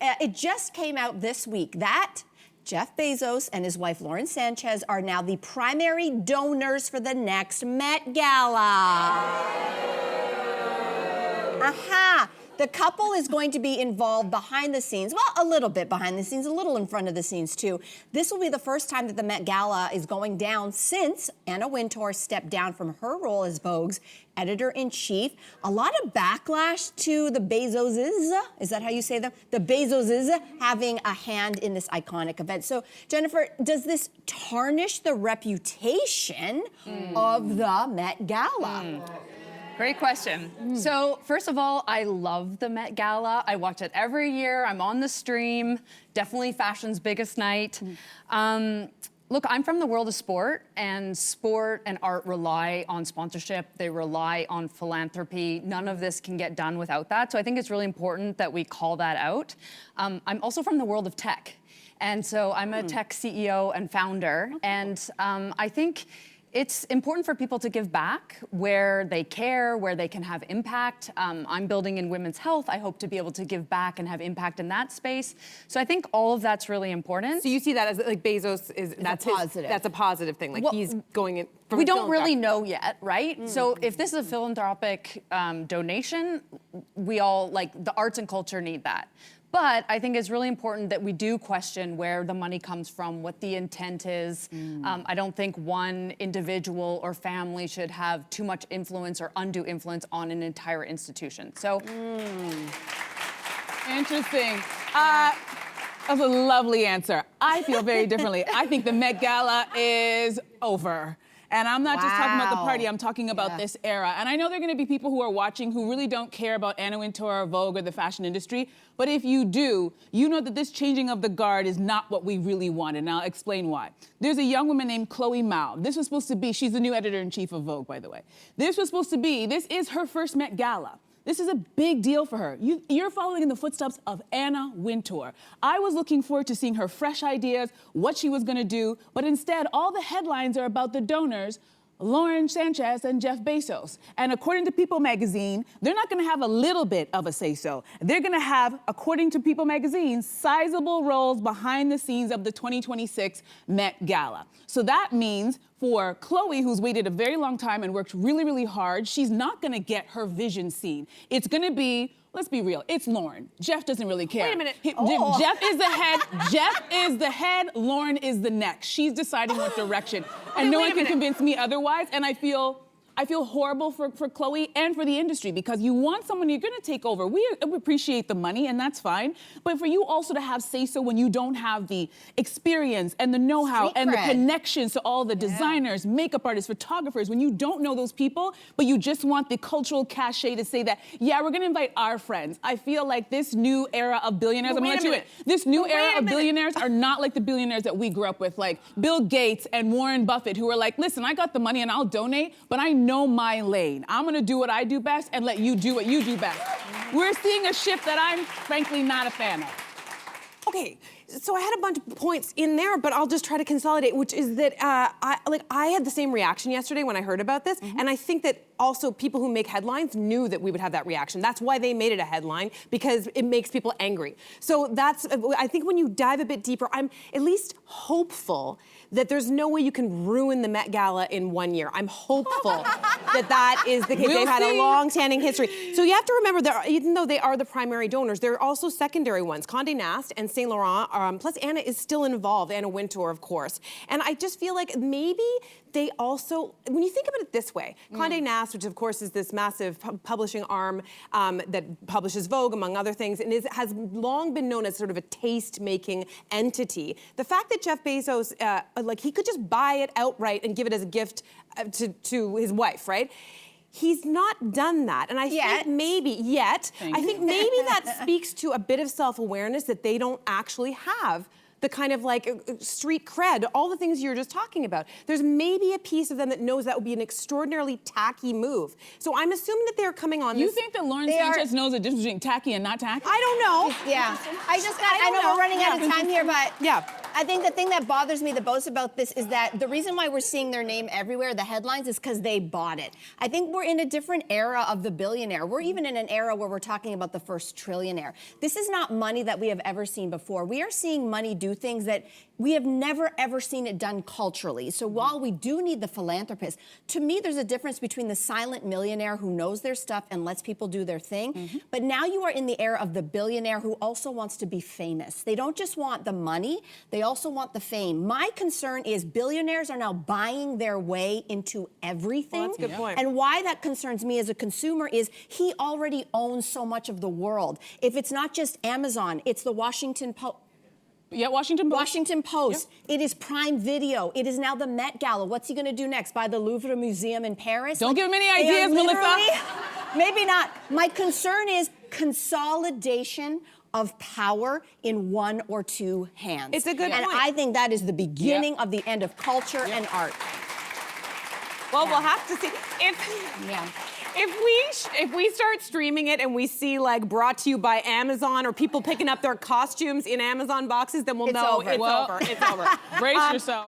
it just came out this week that Jeff Bezos and his wife Lauren Sanchez are now the primary donors for the next Met Gala. Aha! The couple is going to be involved behind the scenes, well, a little bit behind the scenes, a little in front of the scenes too. This will be the first time that the Met Gala is going down since Anna Wintour stepped down from her role as Vogue's editor-in-chief. A lot of backlash to the Bezoses, is that how you say them? The Bezoses having a hand in this iconic event. So, Jennifer, does this tarnish the reputation of the Met Gala? Great question. So, first of all, I love the Met Gala. I watch it every year. I'm on the stream. Definitely fashion's biggest night. Look, I'm from the world of sport and art rely on sponsorship. They rely on philanthropy. None of this can get done without that. So I think it's really important that we call that out. I'm also from the world of tech. And so I'm a tech CEO and founder. And I think it's important for people to give back where they care, where they can have impact. I'm building in women's health. I hope to be able to give back and have impact in that space. So I think all of that's really important. So you see that as like Bezos is that's a positive thing. Like well, he's going in. We don't really know yet, right? So if this is a philanthropic donation, we all like the arts and culture need that. But I think it's really important that we do question where the money comes from, what the intent is. I don't think one individual or family should have too much influence or undue influence on an entire institution. So, interesting. That's a lovely answer. I feel very differently. I think the Met Gala is over. And I'm not just talking about the party, I'm talking about this era. And I know there are gonna be people who are watching who really don't care about Anna Wintour or Vogue or the fashion industry, but if you do, you know that this changing of the guard is not what we really wanted, and I'll explain why. There's a young woman named Chloe Mao. This was supposed to be, she's the new editor-in-chief of Vogue, by the way. This is her first Met Gala. This is a big deal for her. You're following in the footsteps of Anna Wintour. I was looking forward to seeing her fresh ideas, what she was gonna do, but instead, all the headlines are about the donors, Lauren Sanchez and Jeff Bezos. And according to People magazine, they're not gonna have a little bit of a say-so. They're gonna have, according to People magazine, sizable roles behind the scenes of the 2026 Met Gala. So that means for Chloe, who's waited a very long time and worked really, really hard, she's not gonna get her vision seen. It's gonna be, let's be real, it's Lauren. Jeff doesn't really care. Wait a minute. Jeff is the head, Jeff is the head, Lauren is the neck. She's deciding what direction. And no one can convince me otherwise, and I feel horrible for Chloe and for the industry because you want someone you're gonna take over. We appreciate the money and that's fine, but for you also to have say-so when you don't have the experience and the know-how and the connections to all the designers, makeup artists, photographers, when you don't know those people, but you just want the cultural cachet to say that, yeah, we're gonna invite our friends. I feel like this new era of billionaires, I'm gonna let you in. This new era of billionaires are not like the billionaires that we grew up with, like Bill Gates and Warren Buffett, who are like, listen, I got the money and I'll donate, but I know my lane. I'm gonna do what I do best and let you do what you do best. We're seeing a shift that I'm frankly not a fan of. Okay, so I had a bunch of points in there, but I'll just try to consolidate, which is that I had the same reaction yesterday when I heard about this, and I think that also people who make headlines knew that we would have that reaction. That's why they made it a headline, because it makes people angry. So that's, I think when you dive a bit deeper, I'm at least hopeful that there's no way you can ruin the Met Gala in 1 year. I'm hopeful that is the case. They've had a long-standing history. So you have to remember that even though they are the primary donors, there are also secondary ones. Condé Nast and Saint Laurent, plus Anna is still involved, Anna Wintour, of course. And I just feel like maybe they also, when you think about it this way, Condé Nast, which of course is this massive publishing arm that publishes Vogue, among other things, and has long been known as sort of a taste-making entity. The fact that Jeff Bezos, like he could just buy it outright and give it as a gift to his wife, right? He's not done that, and I think maybe that speaks to a bit of self-awareness that they don't actually have the kind of like street cred, all the things you're just talking about. There's maybe a piece of them that knows that would be an extraordinarily tacky move. So I'm assuming that they're coming on this. You think that Lauren Sanchez knows the difference between tacky and not tacky? I don't know. Yeah. I know we're running out of time here, but I think the thing that bothers me the most about this is that the reason why we're seeing their name everywhere, the headlines, is because they bought it. I think we're in a different era of the billionaire. We're even in an era where we're talking about the first trillionaire. This is not money that we have ever seen before. We are seeing money do things that we have never, ever seen it done culturally. So while we do need the philanthropist, to me, there's a difference between the silent millionaire who knows their stuff and lets people do their thing. But now you are in the era of the billionaire who also wants to be famous. They don't just want the money, they also want the fame. My concern is billionaires are now buying their way into everything. Well, that's a good point. And why that concerns me as a consumer is he already owns so much of the world. If it's not just Amazon, it's the Washington Post. Yeah, Washington Post. Washington Post. Yep. It is Prime Video. It is now the Met Gala. What's he going to do next? Buy the Louvre Museum in Paris? Don't give him any they are ideas, Melissa. literally- Maybe not. My concern is consolidation of power in one or two hands. It's a good and point. I think that is the beginning of the end of culture and art. Well, we'll have to see. If we start streaming it and we see like brought to you by Amazon or people picking up their costumes in Amazon boxes, then we'll It's know over. it's Well- over. It's over. Brace yourself.